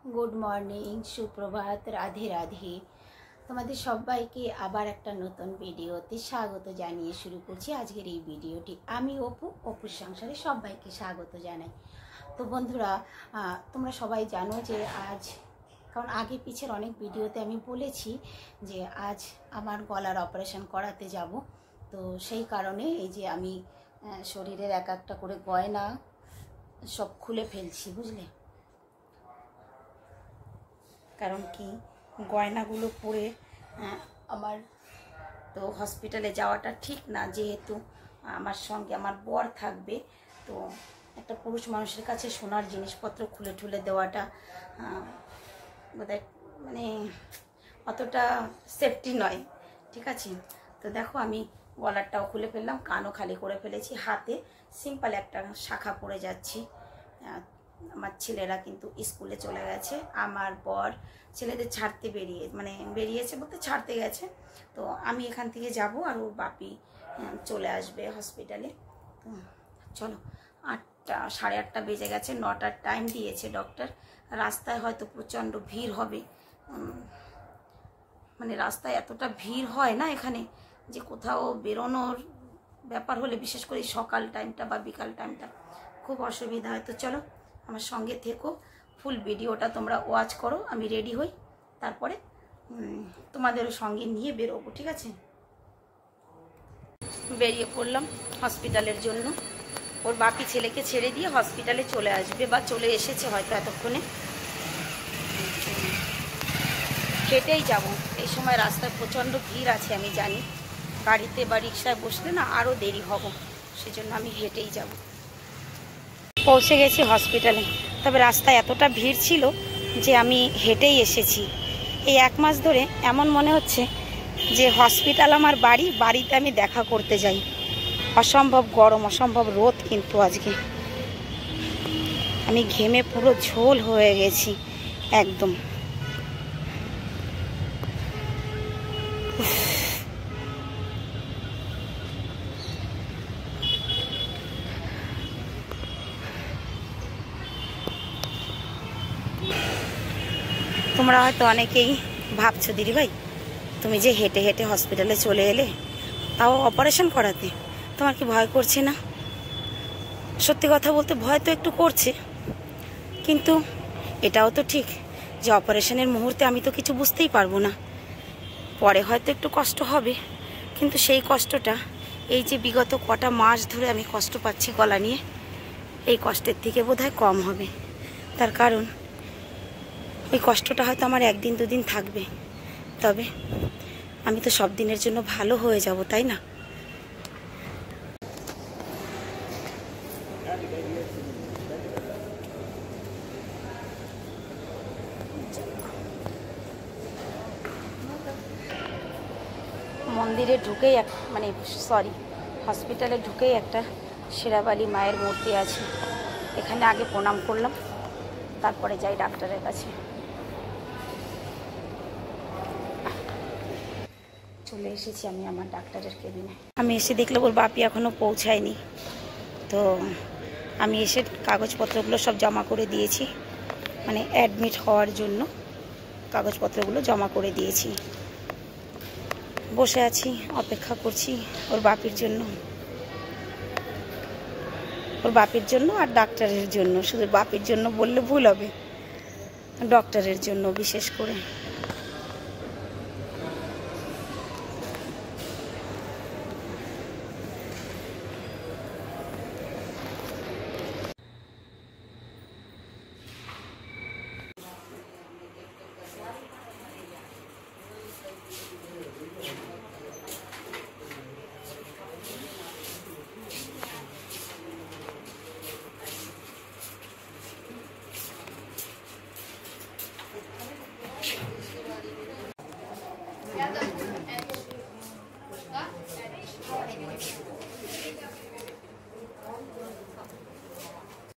Good morning सुप्रभात राधे राधे তোমাদের সবাইকে আবার একটা নতুন ভিডিওতে স্বাগত জানিয়ে শুরু করছি আজকের এই ভিডিওটি। আমি অপুর সংসারে সবাইকে স্বাগত জানাই। তো বন্ধুরা, তোমরা সবাই জানো যে আজ, কারণ আগে পিছের অনেক ভিডিওতে আমি বলেছি যে আজ আমার গলার অপারেশন করাতে যাব। তো সেই কারণে এই যে আমি শরীরের এক একটা করে গয়না সব খুলে ফেলছি, বুঝলে? কারণ কি, গয়নাগুলো পরে আমার তো হসপিটালে যাওয়াটা ঠিক না, যেহেতু আমার সঙ্গে আমার বর থাকবে। তো একটা পুরুষ মানুষের কাছে সোনার জিনিসপত্র খুলে ঠুলে দেওয়াটা বোধহয় মানে অতটা সেফটি নয়, ঠিক আছে? তো দেখো, আমি গলারটাও খুলে ফেললাম, কানও খালি করে ফেলেছি, হাতে সিম্পল একটা শাখা পরে যাচ্ছি। আমার ছেলেরা কিন্তু স্কুলে চলে গেছে, আমার বর ছেলেদের ছাড়তে বেরিয়েছে বলতে ছাড়তে গেছে। তো আমি এখান থেকে যাব আর ওর বাপি চলে আসবে হসপিটালে। তো চলো, 8টা 8:30 বেজে গেছে, 9টার টাইম দিয়েছে ডক্টর। রাস্তায় হয়তো প্রচণ্ড ভিড় হবে, মানে রাস্তায় এতটা ভিড় হয় না এখানে, যে কোথাও বেরোনোর ব্যাপার হলে, বিশেষ করে সকাল টাইমটা বা বিকাল টাইমটা খুব অসুবিধা হয়। তো চলো আমার সঙ্গে থেকো, ফুল ভিডিওটা তোমরা ওয়াচ করো, আমি রেডি হই, তারপরে তোমাদেরও সঙ্গে নিয়ে বেরোবো, ঠিক আছে? বেরিয়ে পড়লাম হসপিটালের জন্য। ওর বাপি ছেলেকে ছেড়ে দিয়ে হসপিটালে চলে আসবে বা চলে এসেছে হয়তো এতক্ষণে। হেঁটেই যাব, এই সময় রাস্তায় প্রচণ্ড ভিড় আছে আমি জানি, গাড়িতে বা রিক্সায় বসলে না আরও দেরি হব, সেজন্য আমি হেঁটেই যাব। পৌঁছে গেছি হসপিটালে, তবে রাস্তায় এতটা ভিড় ছিল যে আমি হেঁটেই এসেছি। এই 1 মাস ধরে এমন মনে হচ্ছে যে হসপিটাল আমার বাড়িতে আমি দেখা করতে যাই। অসম্ভব গরম, অসম্ভব রোদ, কিন্তু আজকে আমি ঘেমে পুরো ঝোল হয়ে গেছি একদম। তোমরা হয়তো অনেকেই ভাবছো, দিদি ভাই তুমি যে হেঁটে হেঁটে হসপিটালে চলে এলে, তাও অপারেশন করাতে, তোমার কি ভয় করছে না? সত্যি কথা বলতে ভয় তো একটু করছে, কিন্তু এটাও তো ঠিক যে অপারেশনের মুহূর্তে আমি তো কিছু বুঝতেই পারবো না। পরে হয়তো একটু কষ্ট হবে, কিন্তু সেই কষ্টটা, এই যে বিগত কটা মাস ধরে আমি কষ্ট পাচ্ছি গলা নিয়ে, এই কষ্টের থেকে বোধহয় কম হবে। তার কারণ এই কষ্টটা হয়তো আমার 1 দিন 2 দিন থাকবে, তবে আমি তো সব দিনের জন্য ভালো হয়ে যাব, তাই না? মন্দিরে ঢুকেই হসপিটালে ঢুকেই একটা শেরাবালি মায়ের মূর্তি আছে, এখানে আগে প্রণাম করলাম, তারপরে যাই ডাক্তারের কাছে। চলে এসেছি আমি আমার ডাক্তারের কেবিনে। আমি এসে দেখলাম ওর বাপি এখনও পৌঁছায়নি। তো আমি এসে কাগজপত্রগুলো সব জমা করে দিয়েছি, মানে অ্যাডমিট হওয়ার জন্য কাগজপত্রগুলো জমা করে দিয়েছি। বসে আছি, অপেক্ষা করছি ওর বাপির জন্য আর ডাক্তারের জন্য। শুধু বাপির জন্য বললে ভুল হবে, ডক্টরের জন্য বিশেষ করে।